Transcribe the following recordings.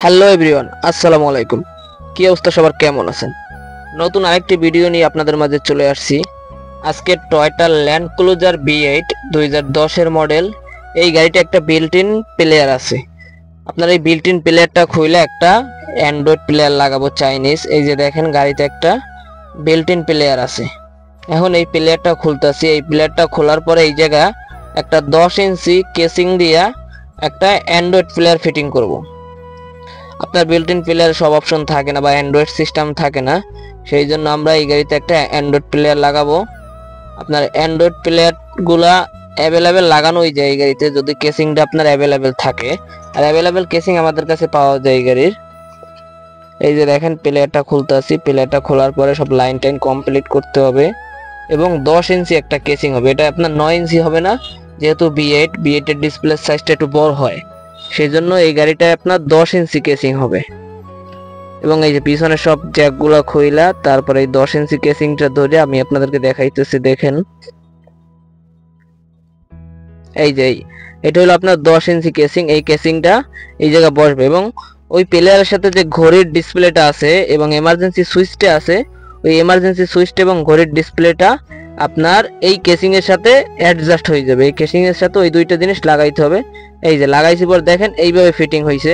Hello everyone, আসসালামু আলাইকুম। কি অবস্থা সবার, কেমন আছেন? নতুন আরেকটি ভিডিও নিয়ে আপনাদের মাঝে চলে আসছি। আজকে টয়োটা ল্যান্ড ক্রুজার V8 2010 এর মডেল। এই গাড়িটা একটা বিল্ট ইন প্লেয়ার আছে। আপনার এই বিল্ট ইন প্লেয়ারটা খুলে একটা অ্যান্ড্রয়েড প্লেয়ার লাগাবো, চাইনিজ। এই যে দেখেন, গাড়িতে একটা বিল্ট ইন প্লেয়ার আছে। এখন এই প্লেয়ারটা খুলতেছি। এই প্লেয়ারটা খোলার পরে এই জায়গা একটা 10 ইঞ্চি কেসিং দিয়া একটা অ্যান্ড্রয়েড প্লেয়ার ফিটিং করব। আপনার বিল্ট ইন প্লেয়ার সব অপশন থাকে না বা অ্যান্ড্রয়েড সিস্টেম থাকে না, সেই জন্য আমরা এই গাড়িতে একটা অ্যান্ড্রয়েড প্লেয়ার লাগাবো। আপনার অ্যান্ড্রয়েড প্লেয়ারগুলা অ্যাভেলেবেল লাগানোই যায় এই গাড়িতে, যদি কেসিংটা আপনার অ্যাভেলেবেল থাকে। আর অ্যাভেলেবেল কেসিং আমাদের কাছে পাওয়া যায় এই গাড়ির। এই যে দেখেন, প্লেয়ারটা খুলতেছি। প্লেয়ারটা খোলার পরে সব লাইন টাইন কমপ্লিট করতে হবে এবং 10 ইঞ্চি একটা কেসিং হবে। এটা আপনার 9 ইঞ্চি হবে না, যেহেতু V8 এর ডিসপ্লে সাইজটা একটু বড় হয়, সেই জন্য এই গাড়িটায় আপনার 10 ইঞ্চি কেসিং হবে। এবং এই যে পিছনে সব জ্যাকগুলো খুইলা তারপরে এই 10 ইঞ্চি কেসিংটা ধরে আমি আপনাদেরকে দেখাইতেছি। দেখেন, এই যে এটা হলো আপনার 10 ইঞ্চি কেসিং। এই কেসিংটা এই জায়গায় বসবে এবং ওই প্লেয়ারের সাথে যে ঘড়ির ডিসপ্লেটা আছে এবং এমার্জেন্সি সুইচটা আছে, ওই এমার্জেন্সি সুইচটা এবং ঘড়ির ডিসপ্লেটা আপনার এই কেসিং এর সাথে অ্যাডজাস্ট হয়ে যাবে। এই কেসিং এর সাথে ওই দুইটা জিনিস লাগাইতে হবে। এই যে লাগাইছি পর দেখেন এইভাবে ফিটিং হয়েছে।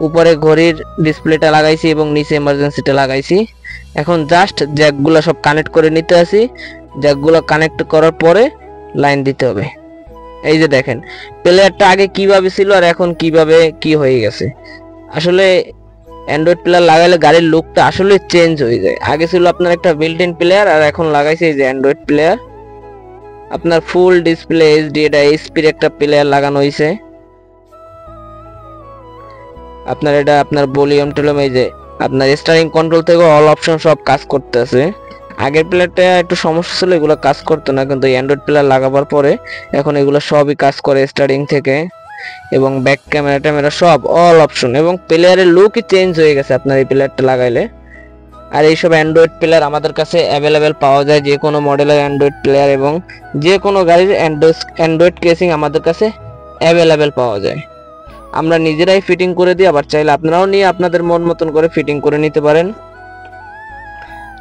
উপরে ঘড়ির ডিসপ্লেটা লাগাইছি এবং নিচে এমার্জেন্সিটা লাগাইছি। এখন জাস্ট জ্যাকগুলো সব কানেক্ট করে নিতে আসি। জ্যাকগুলো কানেক্ট করার পরে লাইন দিতে হবে। এই যে দেখেন, প্লেয়ারটা আগে কিভাবে ছিল আর এখন কিভাবে কি হয়ে গেছে। আসলে অ্যান্ড্রয়েড প্লেয়ার লাগাইলে গাড়ির লুকটা আসলে চেঞ্জ হয়ে যায়। আগে ছিল আপনার একটা বিল্ট ইন প্লেয়ার, আর এখন লাগাইছে এই যে অ্যান্ড্রয়েড প্লেয়ার। আপনার ফুল ডিসপ্লে এইচডি, এটা এইচপির একটা প্লেয়ার লাগানো হয়েছে। আপনার এটা আপনার ভলিউম টলিউম, এই যে আপনার স্টারিং কন্ট্রোল থেকে অল অপশন সব কাজ করতেছে। আগের প্লেয়ারটা একটু সমস্যা ছিল, এগুলো কাজ করতো না, কিন্তু অ্যান্ড্রয়েড প্লেয়ার লাগাবার পরে এখন এগুলো সবই কাজ করে স্টারিং থেকে। এবং ব্যাক ক্যামেরা ট্যামেরা সব অল অপশন, এবং প্লেয়ারের লুকই চেঞ্জ হয়ে গেছে আপনার এই প্লেয়ারটা লাগাইলে। আর এইসব অ্যান্ড্রয়েড প্লেয়ার আমাদের কাছে অ্যাভেলেবেল পাওয়া যায়, যে কোনো মডেলের অ্যান্ড্রয়েড প্লেয়ার এবং যে কোনো গাড়ির অ্যান্ড্রয়েড কেসিং আমাদের কাছে অ্যাভেলেবেল পাওয়া যায়। আমরা নিজেরাই ফিটিং করে দিই, আবার চাইলে আপনারাও নিয়ে আপনাদের মন মতন করে ফিটিং করে নিতে পারেন।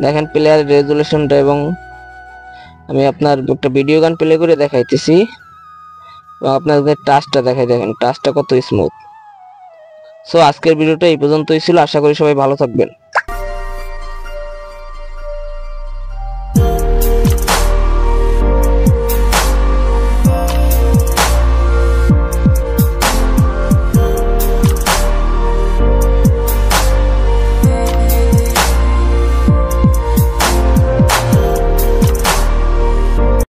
দেখেন প্লেয়ারের রেজুলেশনটা, এবং আমি আপনার একটা ভিডিও গান প্লে করে দেখাইতেছি এবং আপনাদের টাচটা দেখাই। দেখেন টাচটা কত স্মুথ। সো আজকের ভিডিওটা এই পর্যন্তই ছিল। আশা করি সবাই ভালো থাকবেন।